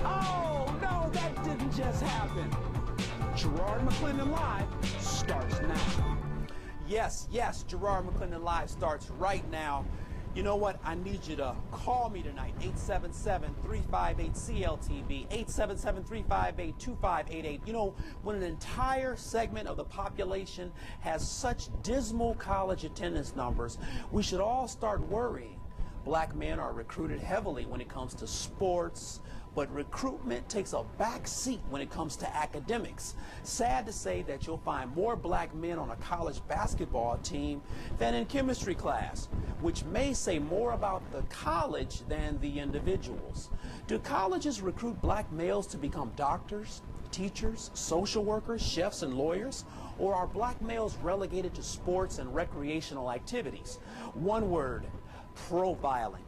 Oh, no, that didn't just happen. Gerard McClendon Live starts now. Yes, Gerard McClendon Live starts right now. You know what? I need you to call me tonight, 877-358-CLTV, 877-358-2588. You know, when an entire segment of the population has such dismal college attendance numbers, we should all start worrying. Black men are recruited heavily when it comes to sports, but recruitment takes a back seat when it comes to academics. Sad to say that you'll find more black men on a college basketball team than in chemistry class, which may say more about the college than the individuals. Do colleges recruit black males to become doctors, teachers, social workers, chefs, and lawyers? Or are black males relegated to sports and recreational activities? One word: profiling.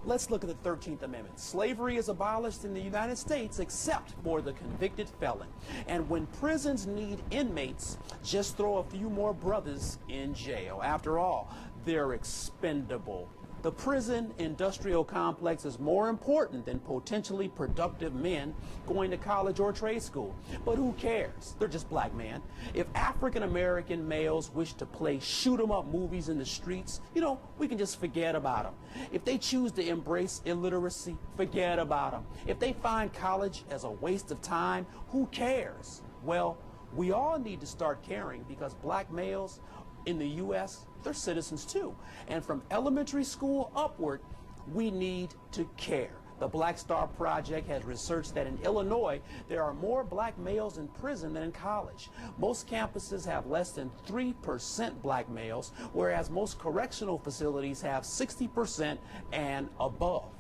Let's look at the 13th Amendment. Slavery is abolished in the United States except for the convicted felon. And when prisons need inmates, just throw a few more brothers in jail. After all, they're expendable. The prison industrial complex is more important than potentially productive men going to college or trade school. But who cares? They're just black men. If African American males wish to play shoot 'em up movies in the streets, you know, we can just forget about them. If they choose to embrace illiteracy, forget about them. If they find college as a waste of time, who cares? Well, we all need to start caring, because black males in the U.S., they're citizens too. And from elementary school upward, we need to care. The Black Star Project has researched that in Illinois, there are more black males in prison than in college. Most campuses have less than 3% black males, whereas most correctional facilities have 60% and above.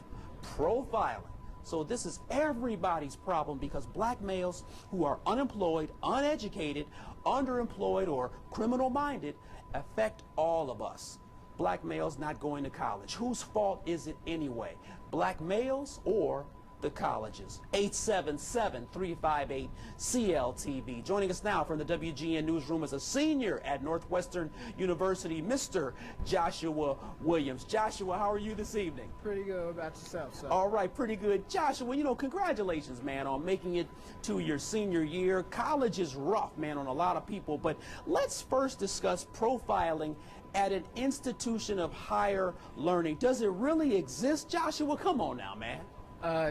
Profiling. So this is everybody's problem, because black males who are unemployed, uneducated, underemployed, or criminal-minded affect all of us. Black males not going to college. Whose fault is it anyway? Black males or the colleges? 877-358-CLTV. Joining us now from the WGN newsroom is a senior at Northwestern University, Mr. Joshua Williams. Joshua, how are you this evening? Pretty good. About yourself, sir? All right, pretty good. Joshua, you know, congratulations, man, on making it to your senior year. College is rough, man, on a lot of people, but let's first discuss profiling at an institution of higher learning. Does it really exist, Joshua? Come on now, man.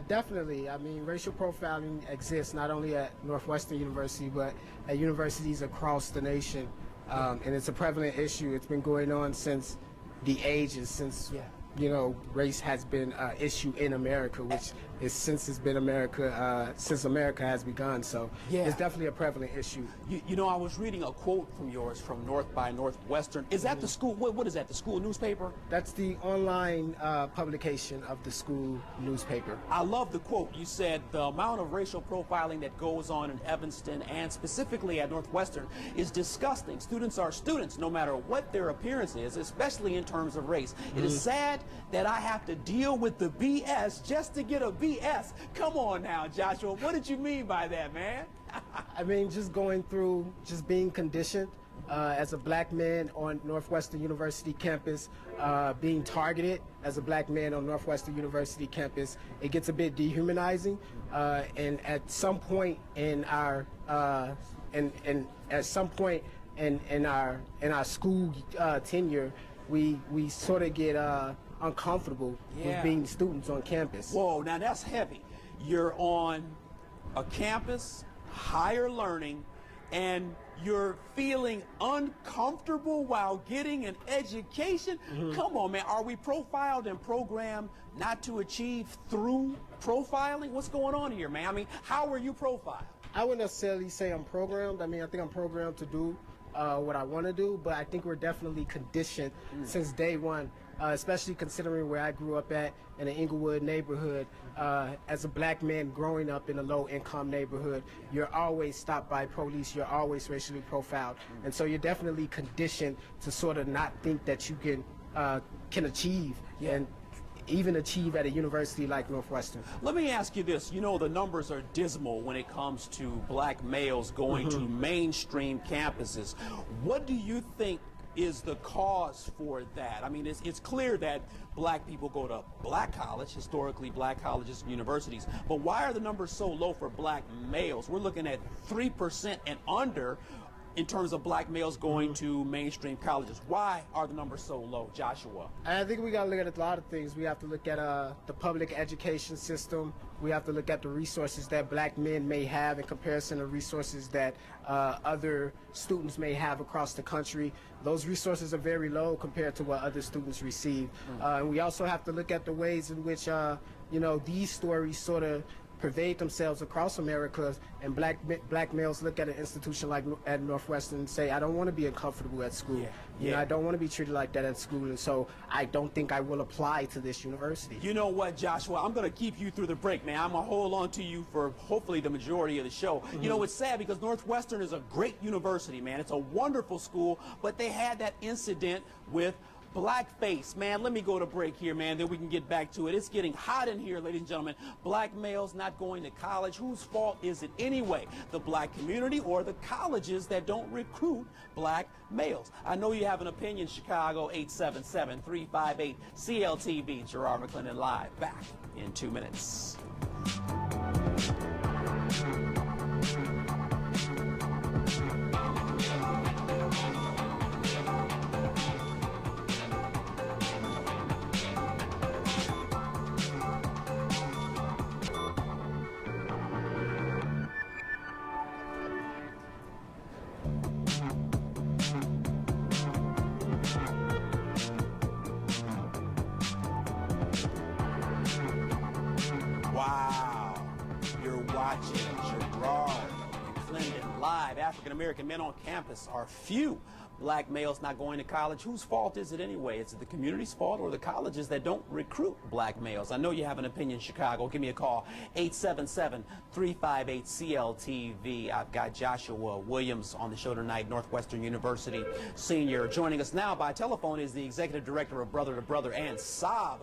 Definitely. I mean, racial profiling exists not only at Northwestern University, but at universities across the nation. And it's a prevalent issue. It's been going on since the ages, since, you know, race has been an issue in America, which is since it's been America, since America has begun. So it's definitely a prevalent issue. You know, I was reading a quote from yours from North by Northwestern. Is that the school, what is that, the school newspaper? That's the online publication of the school newspaper. I love the quote. You said the amount of racial profiling that goes on in Evanston and specifically at Northwestern is disgusting. Students are students no matter what their appearance is, especially in terms of race. It is sad that I have to deal with the BS just to get a BS. Come on now, Joshua. What did you mean by that, man? I mean, just going through, just being conditioned as a black man on Northwestern University campus, being targeted as a black man on Northwestern University campus, it gets a bit dehumanizing. And at some point in our in our school tenure, we sort of get uncomfortable with being students on campus. Whoa, now that's heavy. You're on a campus, higher learning, and you're feeling uncomfortable while getting an education? Come on, man. Are we profiled and programmed not to achieve through profiling? What's going on here, man? I mean, how are you profiled? I wouldn't necessarily say I'm programmed. I mean, I think I'm programmed to do what I want to do, but I think we're definitely conditioned since day one, especially considering where I grew up at in the Inglewood neighborhood. As a black man growing up in a low-income neighborhood, you're always stopped by police, you're always racially profiled, and so you're definitely conditioned to sort of not think that you can achieve and even achieve at a university like Northwestern. Let me ask you this. You know, the numbers are dismal when it comes to black males going to mainstream campuses. What do you think is the cause for that? I mean, it's clear that black people go to black college, historically black colleges and universities, but why are the numbers so low for black males? We're looking at 3% and under in terms of black males going to mainstream colleges. Why are the numbers so low, Joshua? I think we got to look at a lot of things. We have to look at the public education system. We have to look at the resources that black men may have in comparison to resources that other students may have across the country. Those resources are very low compared to what other students receive. And we also have to look at the ways in which, these stories sort of pervade themselves across America, and black males look at an institution like at Northwestern and say, I don't want to be uncomfortable at school. I don't want to be treated like that at school, and so I don't think I will apply to this university. You know what, Joshua? I'm going to keep you through the break, man. I'm going to hold on to you for hopefully the majority of the show. You know, it's sad because Northwestern is a great university, man. It's a wonderful school, but they had that incident with blackface, man. Let me go to break here, man, then we can get back to it. It's getting hot in here, ladies and gentlemen. Black males not going to college. Whose fault is it anyway? The black community or the colleges that don't recruit black males? I know you have an opinion, Chicago. 877-358-CLTV. Gerard McClendon live, back in 2 minutes. Wow, you're watching Gerard McClendon live. African-American men on campus are few. Black males not going to college. Whose fault is it anyway? Is it the community's fault or the colleges that don't recruit black males? I know you have an opinion, Chicago. Give me a call, 877-358-CLTV. I've got Joshua Williams on the show tonight, Northwestern University senior. Joining us now by telephone is the executive director of Brother to Brother and SOB,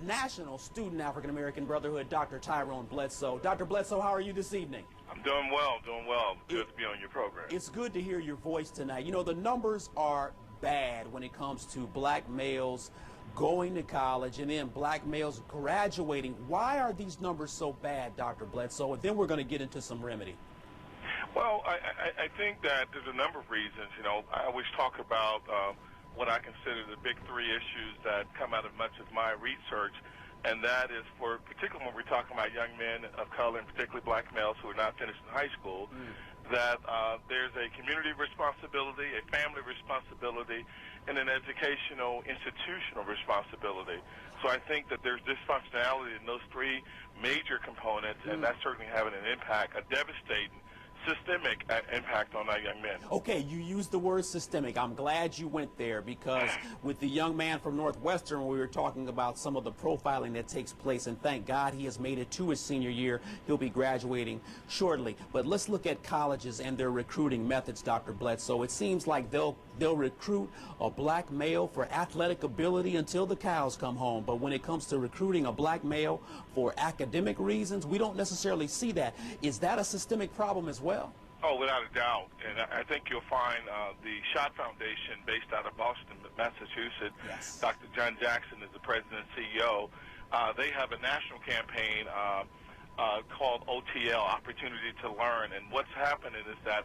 National Student African-American Brotherhood, Dr. Tyrone Bledsoe. Dr. Bledsoe, how are you this evening? I'm doing well, doing well. Good to be on your program. It's good to hear your voice tonight. You know, the numbers are bad when it comes to black males going to college and then black males graduating. Why are these numbers so bad, Dr. Bledsoe? And then we're going to get into some remedy. Well, I think that there's a number of reasons. You know, I always talk about what I consider the big three issues that come out of much of my research, and that is for particularly when we're talking about young men of color, and particularly black males who are not finished in high school, that there's a community responsibility, a family responsibility, and an educational institutional responsibility. So I think that there's dysfunctionality in those three major components, and that's certainly having an impact, a devastating systemic impact on our young men. Okay, you used the word systemic. I'm glad you went there, because with the young man from Northwestern, we were talking about some of the profiling that takes place, and thank God he has made it to his senior year. He'll be graduating shortly. But let's look at colleges and their recruiting methods, Dr. Bledsoe. It seems like they'll recruit a black male for athletic ability until the cows come home. But when it comes to recruiting a black male for academic reasons, we don't necessarily see that. Is that a systemic problem as well? Oh, without a doubt. And I think you'll find the Schott Foundation, based out of Boston, Massachusetts, yes. Dr. John Jackson is the president and CEO. They have a national campaign called OTL, Opportunity to Learn. And what's happening is that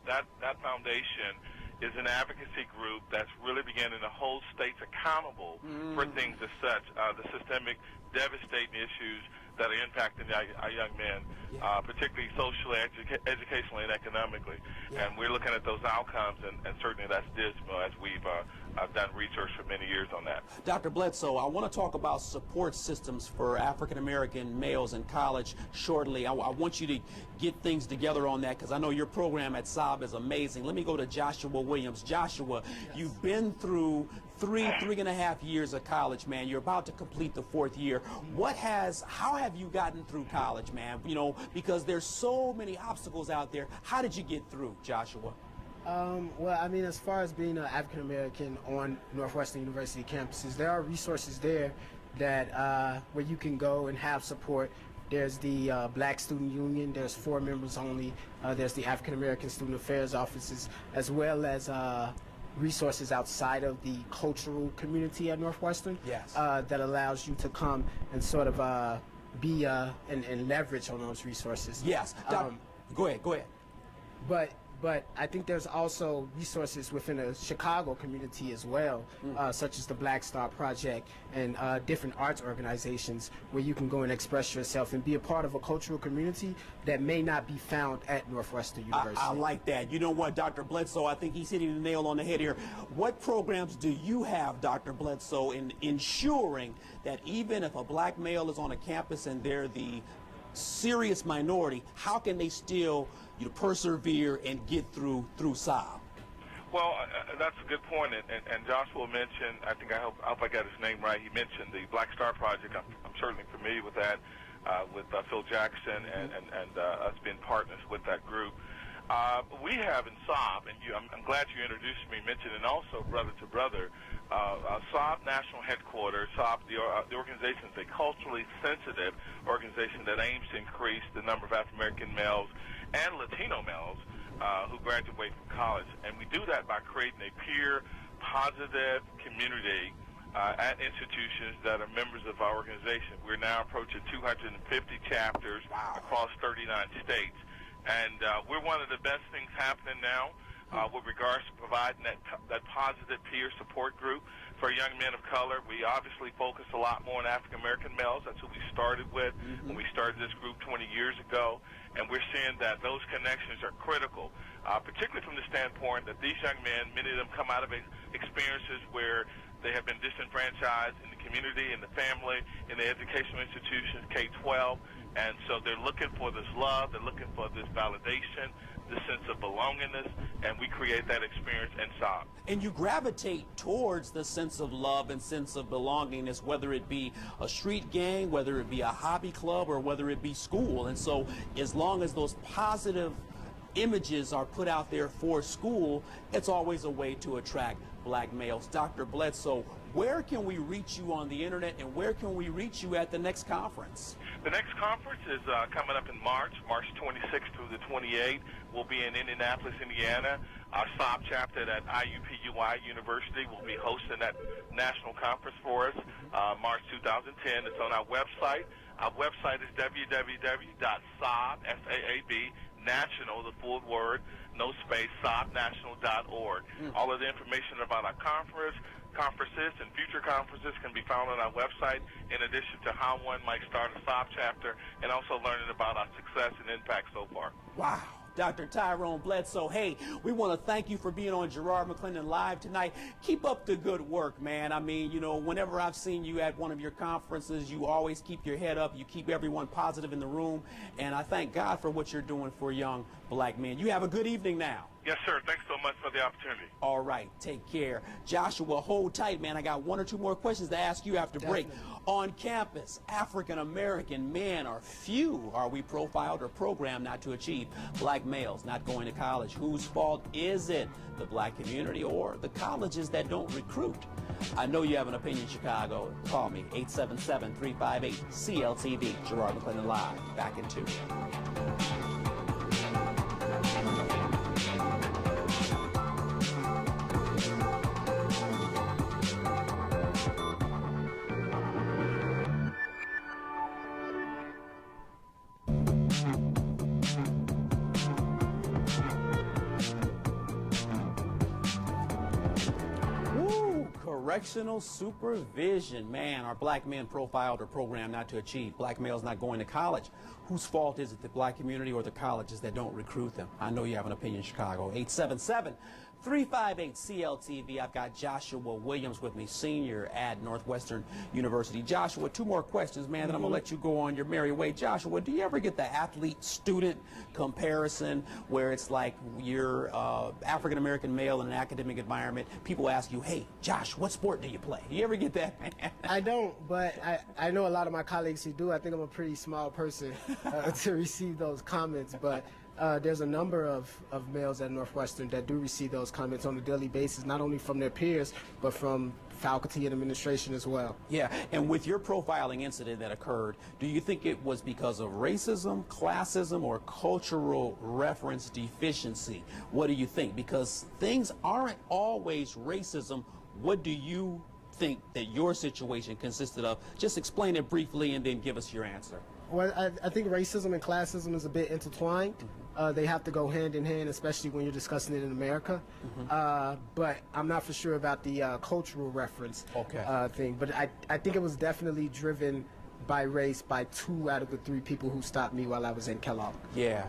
foundation is an advocacy group that's really beginning to hold states accountable for things as such, the systemic, devastating issues that are impacting our young men, particularly socially, educationally, and economically. And we're looking at those outcomes, and certainly that's dismal, as we've done research for many years on that. Dr. Bledsoe, I want to talk about support systems for African-American males in college shortly. I want you to get things together on that, because I know your program at SOB is amazing. Let me go to Joshua Williams. Joshua, you've been through three and a half years of college, man. You're about to complete the fourth year. How have you gotten through college, man? You know, because there's so many obstacles out there. How did you get through, Joshua? Well, I mean, as far as being an African American on Northwestern University campuses, there are resources there that where you can go and have support. There's the Black Student Union. There's 4 members only. There's the African American Student Affairs offices, as well as resources outside of the cultural community at Northwestern. Yes. That allows you to come and sort of be and leverage on those resources. Yes. Go ahead. But I think there's also resources within the Chicago community as well, such as the Black Star Project and different arts organizations where you can go and express yourself and be a part of a cultural community that may not be found at Northwestern University. I like that. You know what, Dr. Bledsoe, I think he's hitting the nail on the head here. What programs do you have, Dr. Bledsoe, in ensuring that even if a black male is on a campus and they're the serious minority, how can they still persevere and get through SOB? Well, that's a good point, and Joshua mentioned, I hope I got his name right, he mentioned the Black Star Project. I'm certainly familiar with that, with Phil Jackson and us being partners with that group. We have in SOB, and I'm glad you introduced me, mentioning also Brother to Brother, SOB National Headquarters. SOB, the organization, is a culturally sensitive organization that aims to increase the number of African American males and Latino males who graduate from college. And we do that by creating a peer positive community at institutions that are members of our organization. We're now approaching 250 chapters across 39 states. And we're one of the best things happening now with regards to providing that positive peer support group for young men of color. We obviously focus a lot more on African American males. That's who we started with when we started this group 20 years ago. And we're seeing that those connections are critical, particularly from the standpoint that these young men, many of them come out of experiences where they have been disenfranchised in the community, in the family, in the educational institutions, K-12. And so they're looking for this love, they're looking for this validation, this sense of belongingness, and we create that experience in SOB. And you gravitate towards the sense of love and sense of belongingness, whether it be a street gang, whether it be a hobby club, or whether it be school. And so as long as those positive images are put out there for school, it's always a way to attract black males. Dr. Bledsoe, where can we reach you on the internet, and where can we reach you at the next conference? The next conference is coming up in March 26th through the 28th. We'll be in Indianapolis, Indiana. Our SOB chapter at IUPUI University will be hosting that national conference for us, March 2010. It's on our website. Our website is www.sob, S-A-A-B, national, the full word, no space, sobnational.org. All of the information about our conferences and future conferences can be found on our website, in addition to how one might start a SOB chapter and also learning about our success and impact so far. Wow. Dr. Tyrone Bledsoe, hey, we want to thank you for being on Gerard McClendon Live tonight. Keep up the good work, man. I mean, whenever I've seen you at one of your conferences, you always keep your head up. You keep everyone positive in the room. And I thank God for what you're doing for young black men. You have a good evening now. Yes, sir. Thanks so much for the opportunity. All right. Take care. Joshua, hold tight, man. I got one or two more questions to ask you after break. On campus, African-American men are few. Are we profiled or programmed not to achieve? Black males not going to college. Whose fault is it? The black community or the colleges that don't recruit? I know you have an opinion, Chicago. Call me, 877-358-CLTV. Gerard McClendon Live. Back in 2. Correctional supervision. Man, are black men profiled or programmed not to achieve? Black males not going to college. Whose fault is it, the black community or the colleges that don't recruit them? I know you have an opinion, Chicago. 877-358-CLTV. I've got Joshua Williams with me, senior at Northwestern University. Joshua, two more questions, man, then I'm going to let you go on your merry way. Joshua, do you ever get the athlete-student comparison where it's like you're African-American male in an academic environment? People ask you, hey, Josh, what sport do you play? Do you ever get that, man? I don't, but I know a lot of my colleagues who do. I think I'm a pretty small person to receive those comments, but there's a number of males at Northwestern that do receive those comments on a daily basis, not only from their peers, but from faculty and administration as well. Yeah, and with your profiling incident that occurred, do you think it was because of racism, classism, or cultural reference deficiency? What do you think? Because things aren't always racism. What do you think that your situation consisted of? Just explain it briefly and then give us your answer. Well, I think racism and classism is a bit intertwined. They have to go hand in hand, especially when you're discussing it in America. But I'm not for sure about the cultural reference thing. But I think it was definitely driven by race by 2 out of the 3 people who stopped me while I was in Kellogg. Yeah.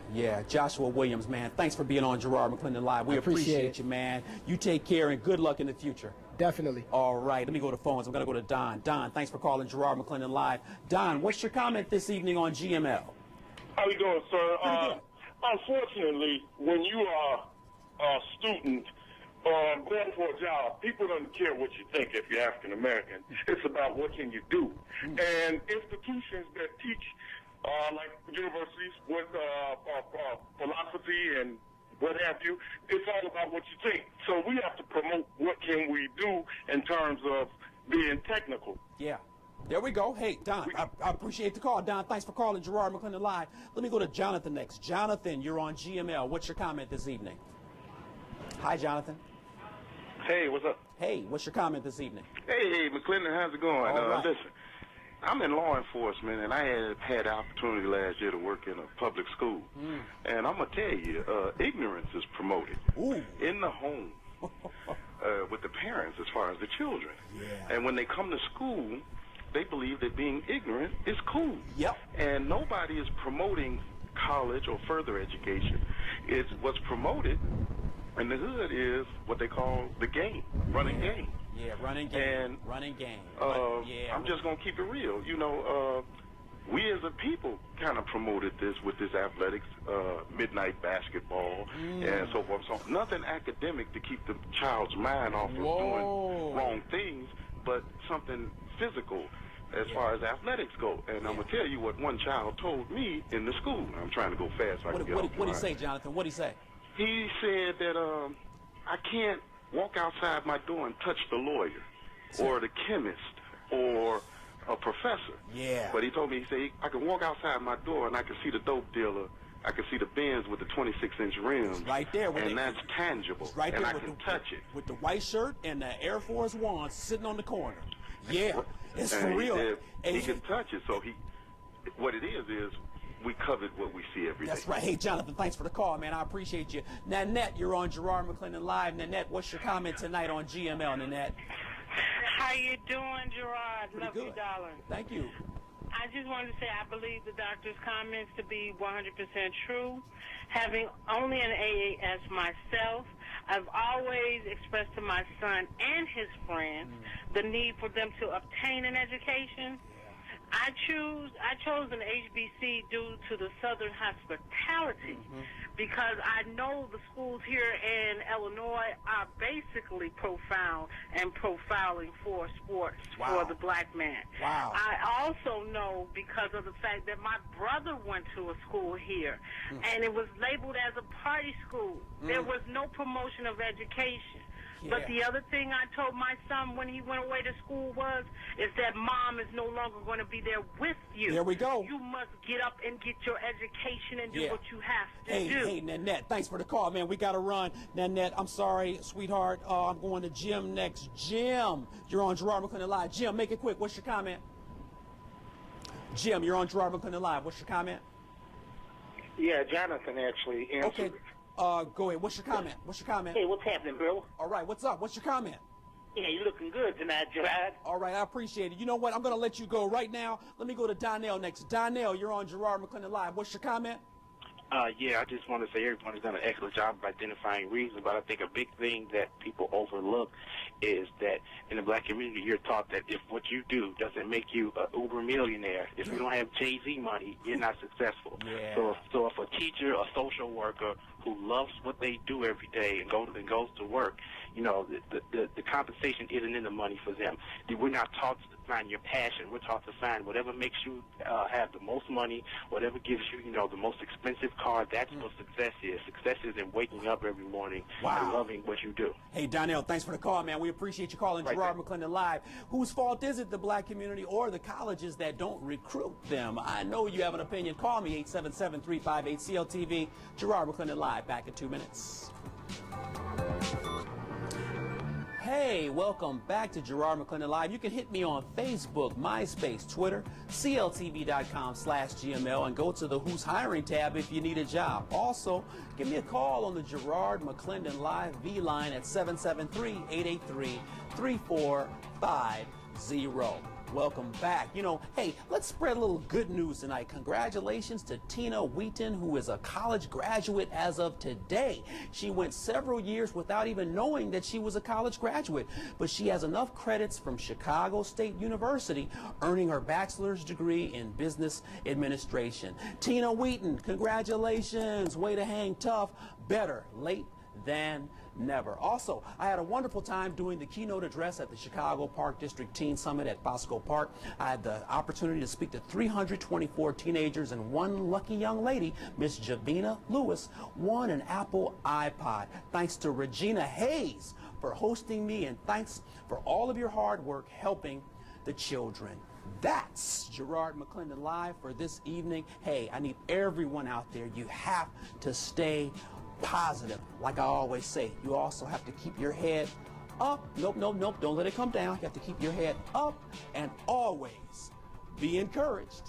Joshua Williams, man, thanks for being on Gerard McClendon Live. We appreciate you, man. You take care and good luck in the future. Definitely. All right, let me go to phones. I'm going to go to Don. Don, thanks for calling Gerard McClendon Live. Don, what's your comment this evening on GML? How you doing, sir? Pretty good. Unfortunately, when you are a student going for a job, people don't care what you think if you're African American. It's about what can you do. And institutions that teach, like universities with philosophy and what have you, it's all about what you think. So we have to promote what can we do in terms of being technical. Yeah. There we go. Hey, Don, I appreciate the call. Don, thanks for calling Gerard McClendon Live. Let me go to Jonathan next. Jonathan, you're on GML. What's your comment this evening? Hi, Jonathan. Hey, what's up? Hey, what's your comment this evening? Hey, McClendon, how's it going? All right. Listen, I'm in law enforcement, and I had the opportunity last year to work in a public school. And I'm going to tell you, ignorance is promoted in the home with the parents as far as the children. Yeah. And when they come to school, they believe that being ignorant is cool. Yep. And nobody is promoting college or further education. It's what's promoted in the hood is what they call the game, running game. Yeah, running game. And running game. I'm just going to keep it real. You know, we as a people kind of promoted this with this athletics, midnight basketball, and so forth. So nothing academic to keep the child's mind off of doing wrong things, but something physical as far as athletics go. And I'm going to tell you what one child told me in the school. I'm trying to go fast so I can get off the What did he line. say, Jonathan? What did he say? He said that I can't walk outside my door and touch the lawyer or the chemist or a professor. Yeah. But he told me, he said, I can walk outside my door and I can see the dope dealer. I can see the Benz with the 26-inch rims. Right there. And that's tangible. Right and there I can touch it. With the white shirt and the Air Force Ones sitting on the corner. Yeah. It's for real. He can touch it. So what it is we covered what we see every day. That's right. Hey, Jonathan, thanks for the call, man. I appreciate you. Nanette, you're on Gerard McClendon Live. Nanette, what's your comment tonight on GML, Nanette? How you doing, Gerard? Pretty Love good. you, darling. Thank you. I just wanted to say I believe the doctor's comments to be 100% true. Having only an AAS myself, I've always expressed to my son and his friends the need for them to obtain an education. I chose an HBC due to the Southern hospitality because I know the schools here in Illinois are basically profound and profiling for sports for the black man. Wow. I also know because of the fact that my brother went to a school here and it was labeled as a party school. There was no promotion of education. Yeah. But the other thing I told my son when he went away to school is that mom is no longer going to be there with you. There we go. You must get up and get your education and do what you have to do. Hey, Nanette, thanks for the call, man. We got to run. Nanette, I'm sorry, sweetheart. I'm going to Jim next. Jim, you're on Gerard McClendon Live. Jim, make it quick. What's your comment? Jim, you're on Gerard McClendon Live. What's your comment? Yeah, Jonathan actually answered. Okay. Go ahead. What's your comment? What's your comment? Hey, what's happening, bro? All right, what's up? What's your comment? Yeah, you looking good tonight, Gerard. All right, I appreciate it. You know what? I'm going to let you go right now. Let me go to Donnell next. Donnell, you're on Gerard McClendon Live. What's your comment? Yeah, I just want to say everybody's done an excellent job of identifying reasons, but I think a big thing that people overlook is that in the black community, you're taught that if what you do doesn't make you an uber millionaire, if you don't have Jay-Z money, you're not successful. Yeah. So if a teacher, a social worker, who loves what they do every day and goes to work, you know, the compensation isn't in the money for them. We're not taught to find your passion. We're taught to find whatever makes you have the most money, whatever gives you, you know, the most expensive car. That's what success is. Success is in waking up every morning and loving what you do. Hey, Donnell, thanks for the call, man. We appreciate you calling Gerard McClendon Live. Whose fault is it, the black community or the colleges that don't recruit them? I know you have an opinion. Call me, 877-358-CLTV. Gerard McClendon Live, back in 2 minutes. Hey, welcome back to Gerard McClendon Live. You can hit me on Facebook, MySpace, Twitter, CLTV.com/GML, and go to the Who's Hiring tab if you need a job. Also, give me a call on the Gerard McClendon Live V line at 773-883-3450. Welcome back. You know, hey, let's spread a little good news tonight. Congratulations to Tina Wheaton, who is a college graduate as of today. She went several years without even knowing that she was a college graduate, but she has enough credits from Chicago State University, earning her bachelor's degree in business administration. Tina Wheaton, congratulations. Way to hang tough. Better late than never. Also, I had a wonderful time doing the keynote address at the Chicago Park District Teen Summit at Bosco Park. I had the opportunity to speak to 324 teenagers, and one lucky young lady, Miss Javina Lewis, won an Apple iPod. Thanks to Regina Hayes for hosting me, and thanks for all of your hard work helping the children. That's Gerard McClendon Live for this evening. Hey, I need everyone out there. You have to stay positive. Like I always say, you also have to keep your head up. Nope, don't let it come down. You have to keep your head up and always be encouraged.